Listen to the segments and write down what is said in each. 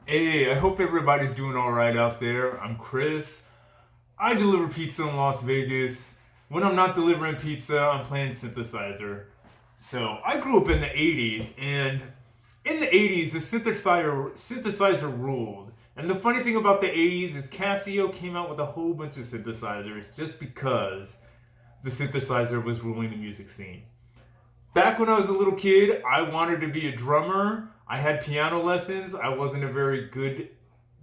Hey, I hope everybody's doing all right out there. I'm Chris. I deliver pizza in Las Vegas. When I'm not delivering pizza, I'm playing synthesizer. So I grew up in the 80s, and in the 80s, the synthesizer ruled. And the funny thing about the 80s is Casio came out with a whole bunch of synthesizers just because the synthesizer was ruling the music scene. Back when I was a little kid, I wanted to be a drummer. I had piano lessons. I wasn't a very good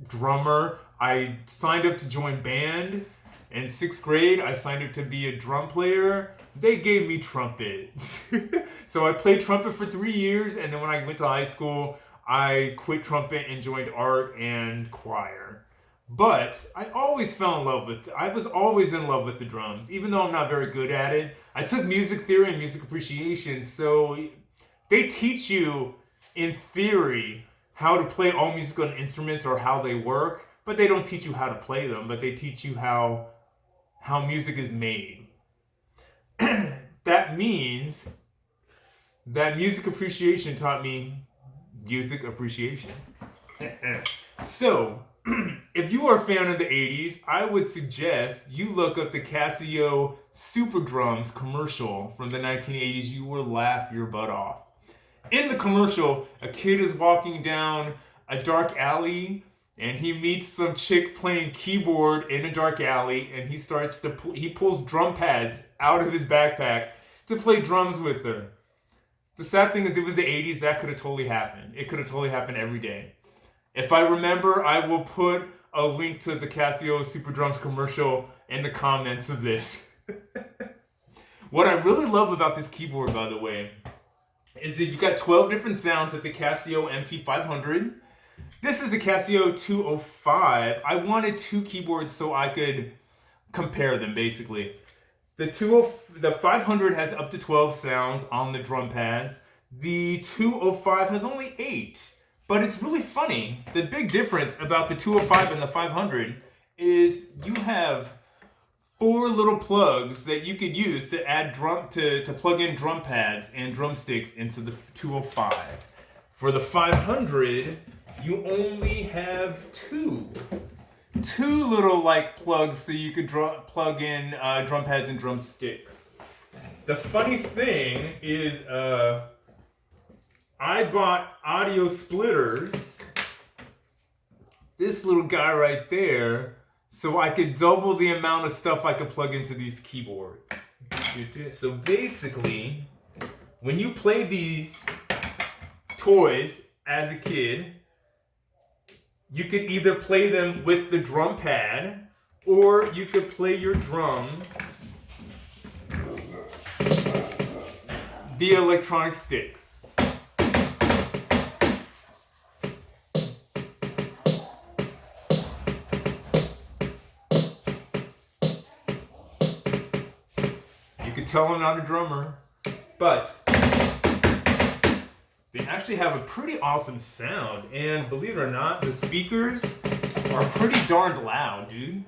drummer. I signed up to join band. In sixth grade, I signed up to be a drum player. They gave me trumpet. So I played trumpet for 3 years, and then when I went to high school, I quit trumpet and joined art and choir. But I always fell in love with, I was always in love with the drums, even though I'm not very good at it. I took music theory and music appreciation, so they teach you in theory how to play all musical instruments or how they work, but they don't teach you how to play them, but they teach you how music is made. That means that music appreciation taught me music appreciation. So, if you are a fan of the 80s, I would suggest you look up the Casio Super Drums commercial from the 1980s. You will laugh your butt off. In the commercial, a kid is walking down a dark alley and he meets some chick playing keyboard in a dark alley, and he pulls drum pads out of his backpack to play drums with her. The sad thing is, it was the 80s. That could have totally happened. It could have totally happened every day. If I remember, I will put a link to the Casio Super Drums commercial in the comments of this. What I really love about this keyboard, by the way, is that you've got 12 different sounds at the Casio MT500. This is the Casio 205. I wanted two keyboards so I could compare them, basically. The 500 has up to 12 sounds on the drum pads. The 205 has only 8. But it's really funny. The big difference about the 205 and the 500 is you have 4 little plugs that you could use to add to plug in drum pads and drumsticks into the 205. For the 500, you only have two little plugs so you could plug in drum pads and drumsticks. The funny thing is, I bought audio splitters, this little guy right there, so I could double the amount of stuff I could plug into these keyboards. So basically, when you play these toys as a kid, you could either play them with the drum pad, or you could play your drums via electronic sticks. Tell I'm not a drummer, but they actually have a pretty awesome sound, and believe it or not, the speakers are pretty darned loud, dude.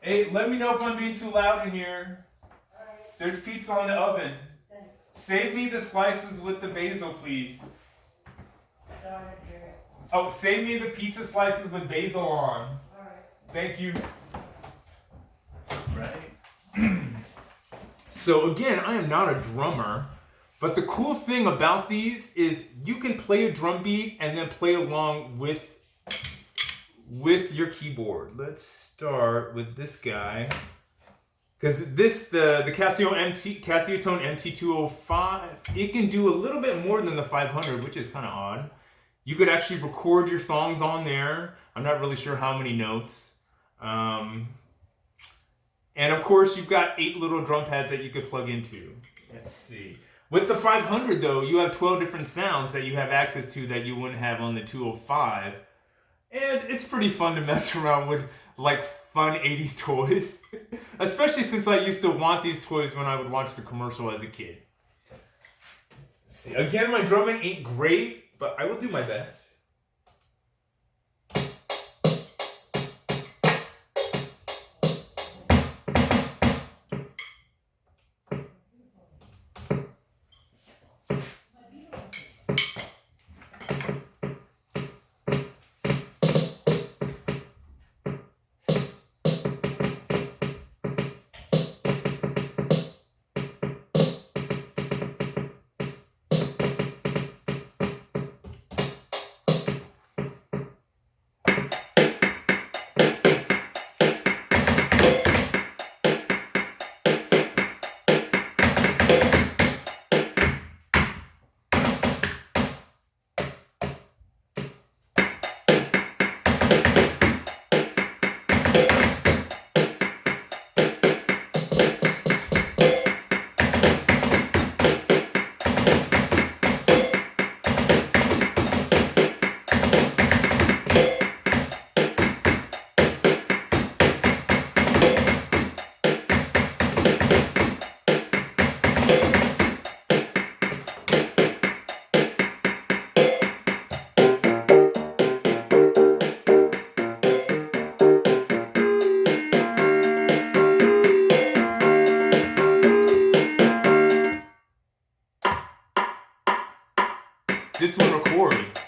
Hey, let me know if I'm being too loud in here. There's pizza in the oven. Save me the slices with the basil, please. Oh, save me the pizza slices with basil on. Thank you. Right. So again, I am not a drummer, but the cool thing about these is you can play a drum beat and then play along with your keyboard. Let's start with this guy, because the Casiotone MT205, it can do a little bit more than the 500, which is kind of odd. You could actually record your songs on there. I'm not really sure how many notes. And of course, you've got 8 little drum pads that you could plug into. Let's see. With the 500, though, you have 12 different sounds that you have access to that you wouldn't have on the 205. And it's pretty fun to mess around with, fun 80s toys. Especially since I used to want these toys when I would watch the commercial as a kid. Let's see. Again, my drumming ain't great, but I will do my best. This one records.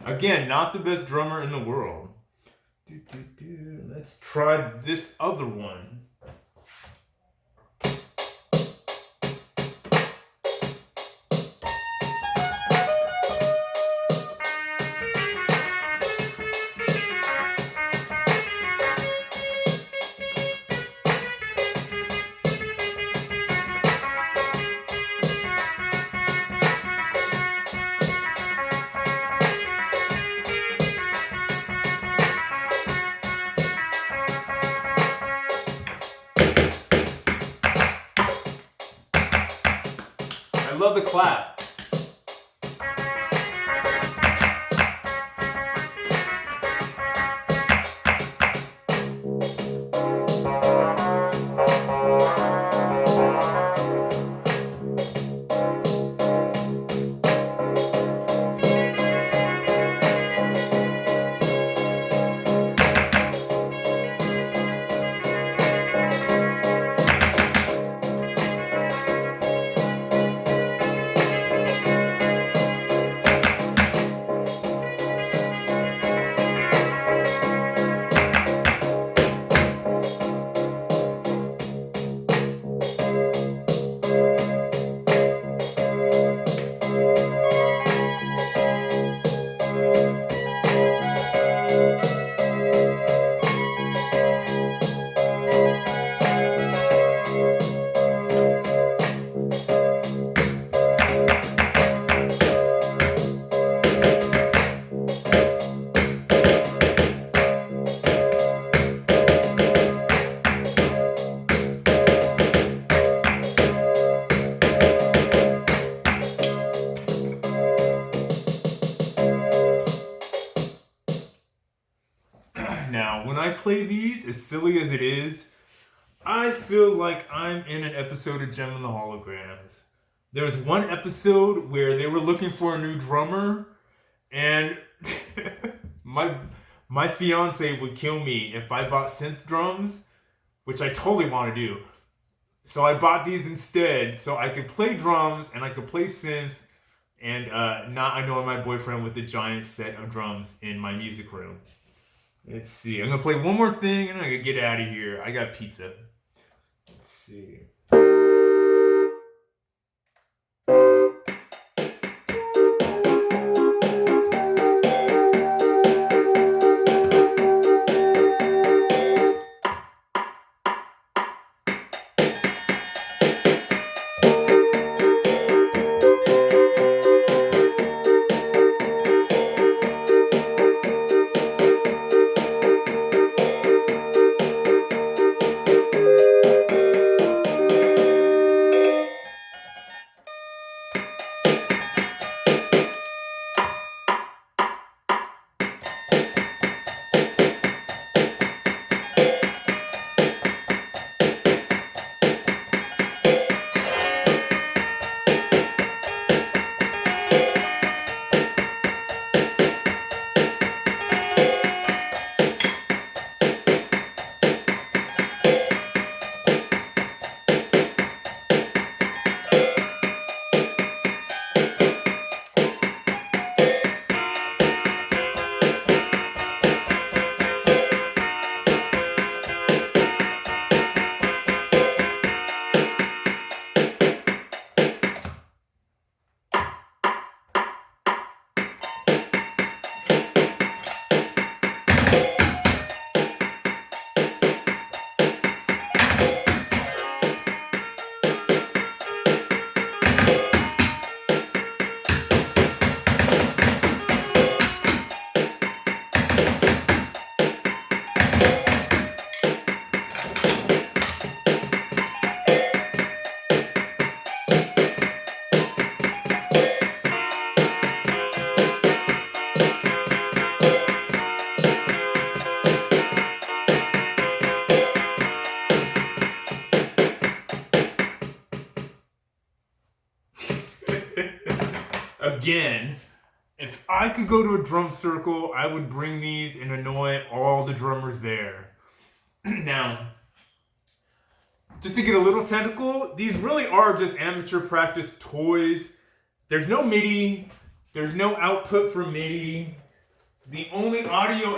Again, not the best drummer in the world. Let's try this other one. I love the clap. Now, when I play these, as silly as it is, I feel like I'm in an episode of Gem and the Holograms. There was one episode where they were looking for a new drummer, and my fiance would kill me if I bought synth drums, which I totally want to do. So I bought these instead, so I could play drums and I could play synth, and not annoy my boyfriend with the giant set of drums in my music room. Let's see. I'm gonna play one more thing and I'm gonna get out of here. I got pizza. Let's see. I could go to a drum circle, I would bring these and annoy all the drummers there. Now, just to get a little technical, these really are just amateur practice toys. There's no MIDI, there's no output for MIDI. The only audio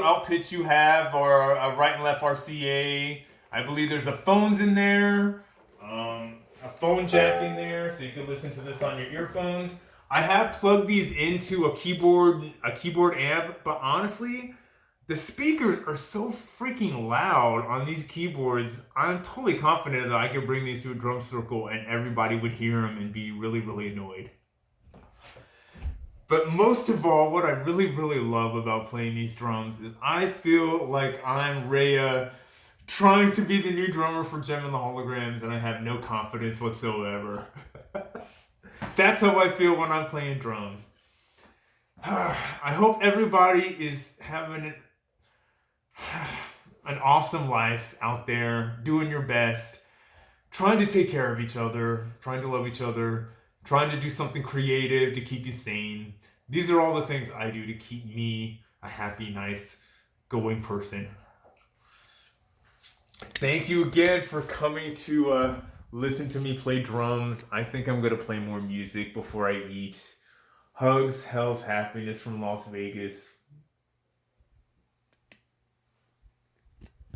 outputs you have are a right and left RCA. I believe there's a phones in there, a phone jack in there, so you can listen to this on your earphones. I have plugged these into a keyboard amp, but honestly, the speakers are so freaking loud on these keyboards. I'm totally confident that I could bring these to a drum circle and everybody would hear them and be really, really annoyed. But most of all, what I really, really love about playing these drums is I feel like I'm Rhea trying to be the new drummer for Gem and the Holograms, and I have no confidence whatsoever. That's how I feel when I'm playing drums. I hope everybody is having an awesome life out there, doing your best, trying to take care of each other, trying to love each other, trying to do something creative to keep you sane. These are all the things I do to keep me a happy, nice, going person. Thank you again for coming to listen to me play drums. I think I'm going to play more music before I eat. Hugs, health, happiness from Las Vegas.